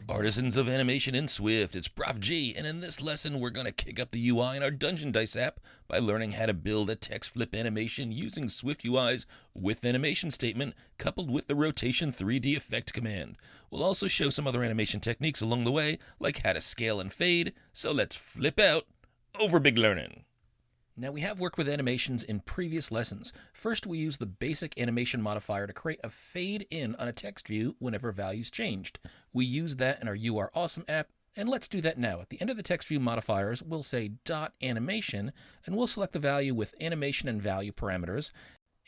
Artisans of animation in Swift, it's Prof G, and in this lesson we're going to kick up the UI in our Dungeon Dice app by learning how to build a text flip animation using Swift UI's withAnimation statement coupled with the rotation 3D effect command. We'll also show some other animation techniques along the way, like how to scale and fade, so let's flip out over big learning. Now, we have worked with animations in previous lessons. First, we used the basic animation modifier to create a fade in on a text view whenever values changed. We used that in our You Are Awesome app, and let's do that now. At the end of the text view modifiers, we'll say .animation, and we'll select the value with animation and value parameters.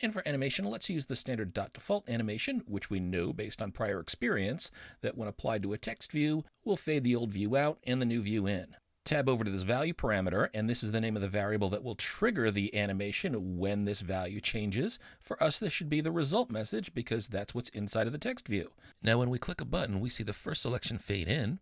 And for animation, let's use the standard .default animation, which we know based on prior experience that when applied to a text view, will fade the old view out and the new view in. Tab over to this value parameter, and this is the name of the variable that will trigger the animation when this value changes. For us, this should be the result message because that's what's inside of the text view. Now, when we click a button, we see the first selection fade in.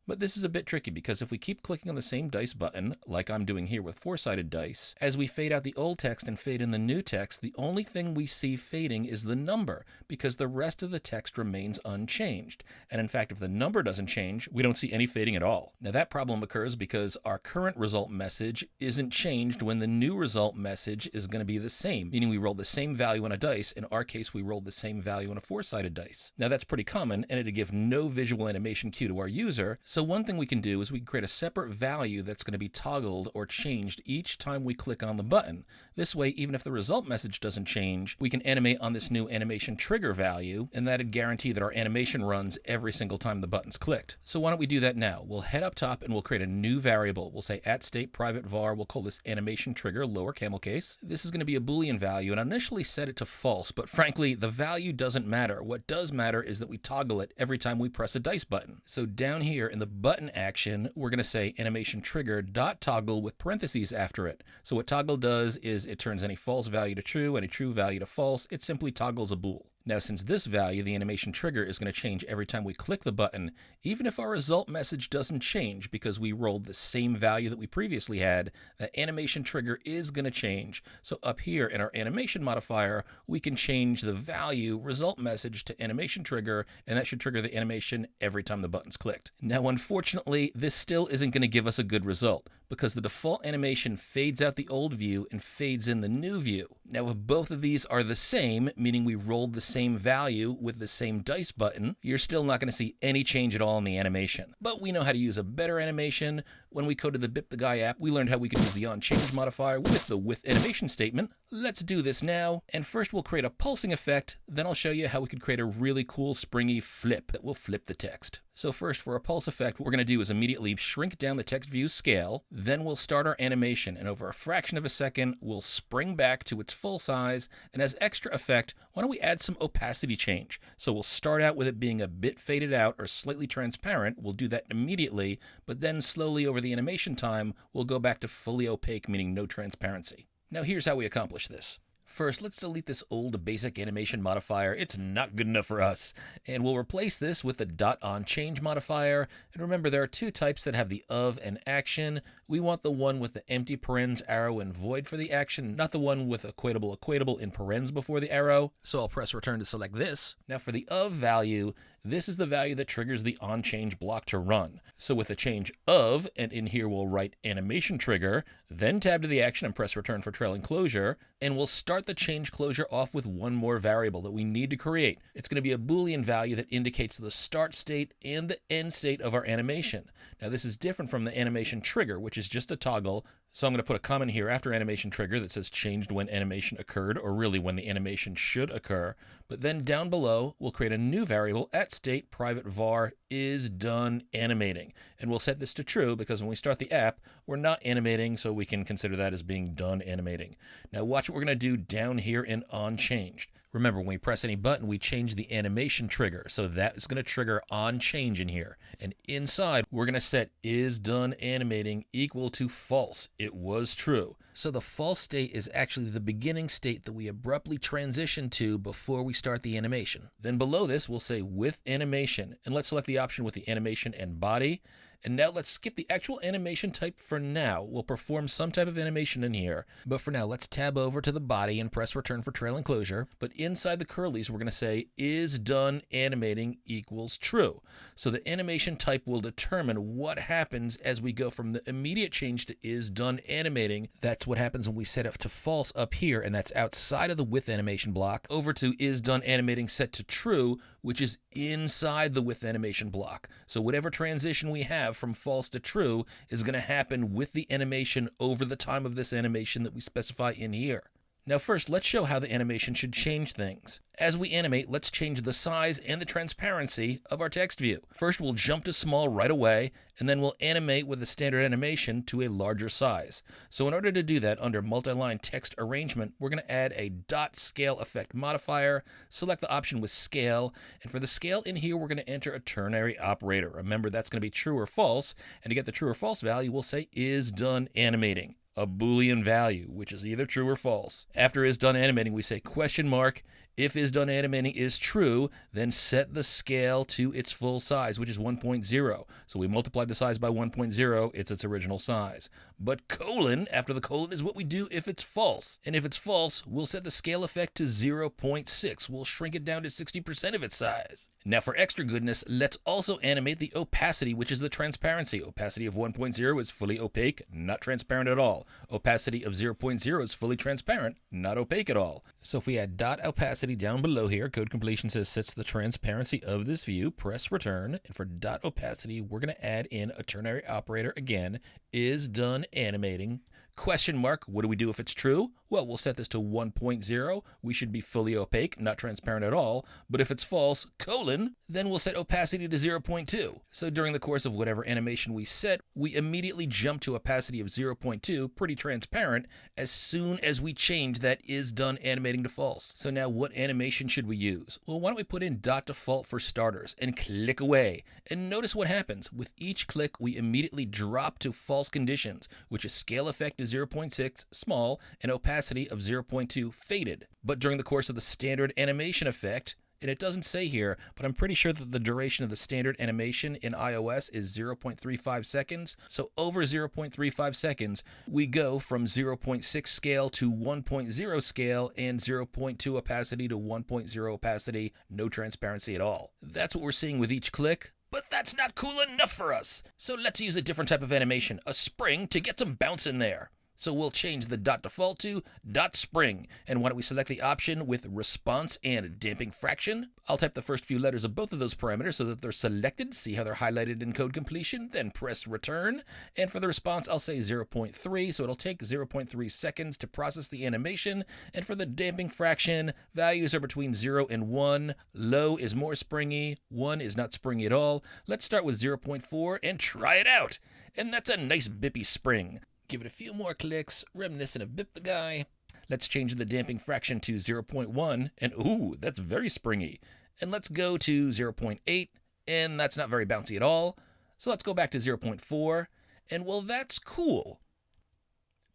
But this is a bit tricky because if we keep clicking on the same dice button, like I'm doing here with four-sided dice, as we fade out the old text and fade in the new text, the only thing we see fading is the number because the rest of the text remains unchanged. And in fact, if the number doesn't change, we don't see any fading at all. Now that problem occurs because our current result message isn't changed when the new result message is going to be the same, meaning we rolled the same value on a dice. In our case, we rolled the same value on a four-sided dice. Now that's pretty common, and it'd give no visual animation cue to our user. So one thing we can do is we can create a separate value that's going to be toggled or changed each time we click on the button. This way, even if the result message doesn't change, we can animate on this new animation trigger value, and that'd guarantee that our animation runs every single time the button's clicked. So why don't we do that now? We'll head up top and we'll create a new variable. We'll say @state private var. We'll call this animation trigger lower camel case. This is going to be a Boolean value, and I initially set it to false, but frankly, the value doesn't matter. What does matter is that we toggle it every time we press a dice button. So down here in the button action, we're going to say animation trigger .toggle with parentheses after it. So what toggle does is it turns any false value to true, any true value to false. It simply toggles a bool. Now, since this value, the animation trigger, is going to change every time we click the button, even if our result message doesn't change because we rolled the same value that we previously had, the animation trigger is going to change. So up here in our animation modifier, we can change the value result message to animation trigger, and that should trigger the animation every time the button's clicked. Now, unfortunately, this still isn't going to give us a good result because the default animation fades out the old view and fades in the new view. Now, if both of these are the same, meaning we rolled the same value with the same dice button, you're still not going to see any change at all in the animation. But we know how to use a better animation. When we coded the Bip the Guy app, we learned how we could use the onChange modifier with the withAnimation statement. Let's do this now. And first we'll create a pulsing effect. Then I'll show you how we could create a really cool springy flip that will flip the text. So first, for a pulse effect, what we're going to do is immediately shrink down the text view scale. Then we'll start our animation, and over a fraction of a second, we'll spring back to its full size. And as extra effect, why don't we add some opacity change? So we'll start out with it being a bit faded out or slightly transparent. We'll do that immediately, but then slowly over the animation time, we'll go back to fully opaque, meaning no transparency. Now here's how we accomplish this. First, let's delete this old basic animation modifier. It's not good enough for us. And we'll replace this with the .onChange modifier. And remember, there are two types that have the of and action. We want the one with the empty parens, arrow, and void for the action, not the one with equatable in parens before the arrow. So I'll press return to select this. Now for the of value, this is the value that triggers the onChange block to run. So with a change of, and in here we'll write animation trigger, then tab to the action and press return for trailing closure, and we'll start the change closure off with one more variable that we need to create. It's going to be a Boolean value that indicates the start state and the end state of our animation. Now this is different from the animation trigger, which is just a toggle. So I'm going to put a comment here after animation trigger that says changed when animation occurred, or really when the animation should occur. But then down below, we'll create a new variable @state private var is done animating. And we'll set this to true because when we start the app, we're not animating, so we can consider that as being done animating. Now watch what we're going to do down here in onChanged. Remember, when we press any button, we change the animation trigger. So that is going to trigger onChange in here. And inside, we're going to set is done animating equal to false. It was true. So the false state is actually the beginning state that we abruptly transition to before we start the animation. Then below this, we'll say withAnimation. And let's select the option with the animation and body. And now let's skip the actual animation type for now. We'll perform some type of animation in here, but for now let's tab over to the body and press return for trailing closure. But inside the curlies we're going to say is done animating equals true. So the animation type will determine what happens as we go from the immediate change to is done animating. That's what happens when we set it to false up here, and that's outside of the with animation block, over to is done animating set to true, which is inside the with animation block. So whatever transition we have from false to true is going to happen with the animation over the time of this animation that we specify in here. Now first, let's show how the animation should change things. As we animate, let's change the size and the transparency of our text view. First, we'll jump to small right away, and then we'll animate with the standard animation to a larger size. So in order to do that, under multi-line text arrangement, we're going to add a dot scale effect modifier, select the option with scale, and for the scale in here, we're going to enter a ternary operator. Remember, that's going to be true or false, and to get the true or false value, we'll say is done animating, a Boolean value, which is either true or false. After is done animating, we say question mark. If is done animating is true, then set the scale to its full size, which is 1.0. So we multiply the size by 1.0, it's its original size. But colon, after the colon, is what we do if it's false. And if it's false, we'll set the scale effect to 0.6. We'll shrink it down to 60% of its size. Now for extra goodness, let's also animate the opacity, which is the transparency. Opacity of 1.0 is fully opaque, not transparent at all. Opacity of 0.0 is fully transparent, not opaque at all. So if we add dot opacity down below here, code completion says sets the transparency of this view, press return, and for dot opacity, we're going to add in a ternary operator again, is done animating. Question mark, what do we do if it's true? Well, we'll set this to 1.0. We should be fully opaque, not transparent at all. But if it's false, colon, then we'll set opacity to 0.2. So during the course of whatever animation we set, we immediately jump to opacity of 0.2, pretty transparent, as soon as we change that is done animating to false. So now what animation should we use? Well, why don't we put in dot default for starters and click away. And notice what happens. With each click, we immediately drop to false conditions, which is scale effect is 0.6, small, and opacity of 0.2, faded. But during the course of the standard animation effect, and it doesn't say here, but I'm pretty sure that the duration of the standard animation in iOS is 0.35 seconds. So over 0.35 seconds, we go from 0.6 scale to 1.0 scale and 0.2 opacity to 1.0 opacity, no transparency at all. That's what we're seeing with each click. But that's not cool enough for us. So let's use a different type of animation, a spring, to get some bounce in there. So we'll change the dot default to dot spring. And why don't we select the option with response and damping fraction? I'll type the first few letters of both of those parameters so that they're selected. See how they're highlighted in code completion. Then press return. And for the response, I'll say 0.3. So it'll take 0.3 seconds to process the animation. And for the damping fraction, values are between 0 and 1. Low is more springy. 1 is not springy at all. Let's start with 0.4 and try it out. And that's a nice bippy spring. Give it a few more clicks, reminiscent of Bip the Guy. Let's change the damping fraction to 0.1, and ooh, that's very springy. And let's go to 0.8, and that's not very bouncy at all. So let's go back to 0.4, and well, that's cool.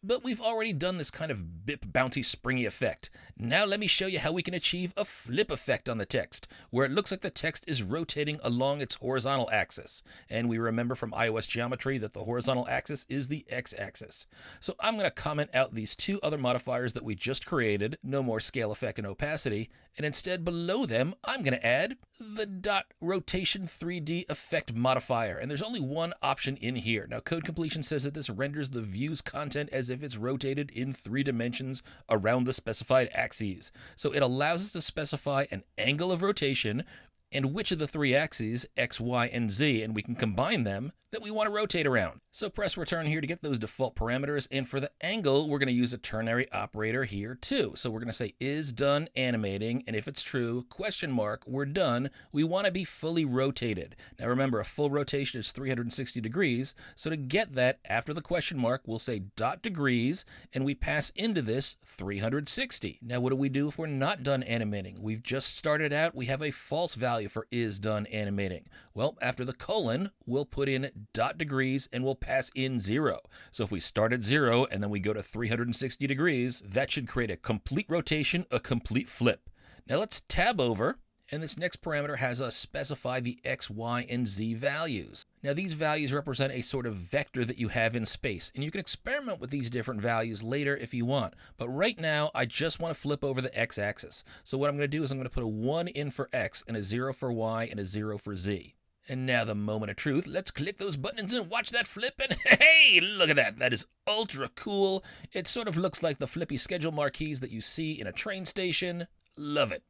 But we've already done this kind of bip bouncy springy effect. Now let me show you how we can achieve a flip effect on the text, where it looks like the text is rotating along its horizontal axis. And we remember from iOS geometry that the horizontal axis is the x-axis. So I'm going to comment out these two other modifiers that we just created, no more scale effect and opacity, and instead below them I'm going to add the dot rotation 3D effect modifier. And there's only one option in here. Now code completion says that this renders the view's content as if it's rotated in 3 dimensions around the specified axes. So it allows us to specify an angle of rotation and which of the 3 axes, X, Y, and Z, and we can combine them, that we want to rotate around. So press return here to get those default parameters, and for the angle, we're going to use a ternary operator here too. So we're going to say is done animating, and if it's true, question mark, we're done. We want to be fully rotated. Now remember, a full rotation is 360 degrees, so to get that, after the question mark, we'll say dot degrees, and we pass into this 360. Now what do we do if we're not done animating? We've just started out, we have a false value for is done animating. Well, after the colon, we'll put in dot degrees and we'll pass in 0. So if we start at 0 and then we go to 360 degrees, that should create a complete rotation, a complete flip. Now let's tab over And this next parameter has us specify the x, y, and z values. Now these values represent a sort of vector that you have in space, and you can experiment with these different values later if you want. But right now, I just want to flip over the x-axis. So what I'm going to do is I'm going to put a 1 in for x, and a 0 for y, and a 0 for z. And now the moment of truth. Let's click those buttons and watch that flip, and hey, look at that. That is ultra cool. It sort of looks like the flippy schedule marquees that you see in a train station. Love it.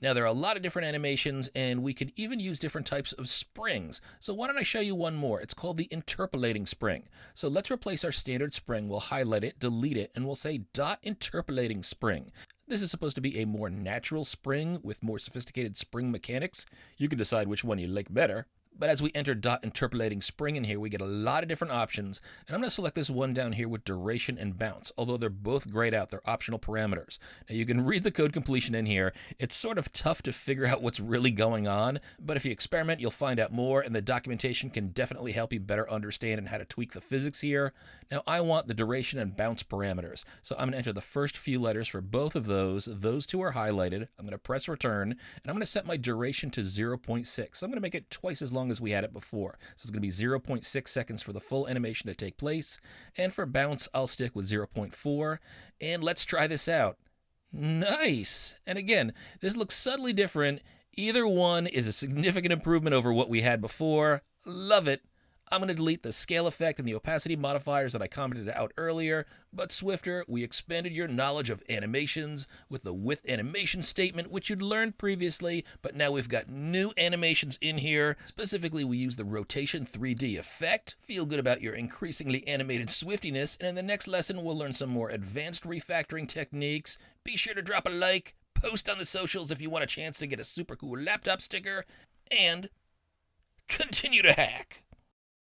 Now there are a lot of different animations, and we could even use different types of springs. So why don't I show you one more? It's called the interpolating spring. So let's replace our standard spring. We'll highlight it, delete it, and we'll say dot interpolating spring. This is supposed to be a more natural spring with more sophisticated spring mechanics. You can decide which one you like better. But as we enter dot interpolating spring in here, we get a lot of different options. And I'm going to select this one down here with duration and bounce, although they're both grayed out. They're optional parameters. Now you can read the code completion in here. It's sort of tough to figure out what's really going on, but if you experiment, you'll find out more, and the documentation can definitely help you better understand and how to tweak the physics here. Now I want the duration and bounce parameters. So I'm going to enter the first few letters for both of those. Those two are highlighted. I'm going to press return, and I'm going to set my duration to 0.6. So I'm going to make it twice as long as we had it before. So it's going to be 0.6 seconds for the full animation to take place. And for bounce, I'll stick with 0.4. And let's try this out. Nice! And again, this looks subtly different. Either one is a significant improvement over what we had before. Love it. I'm going to delete the scale effect and the opacity modifiers that I commented out earlier, but Swifter, we expanded your knowledge of animations with the withAnimation statement, which you'd learned previously, but now we've got new animations in here. Specifically, we use the rotation 3D effect. Feel good about your increasingly animated Swiftiness, and in the next lesson, we'll learn some more advanced refactoring techniques. Be sure to drop a like, post on the socials if you want a chance to get a super cool laptop sticker, and continue to hack.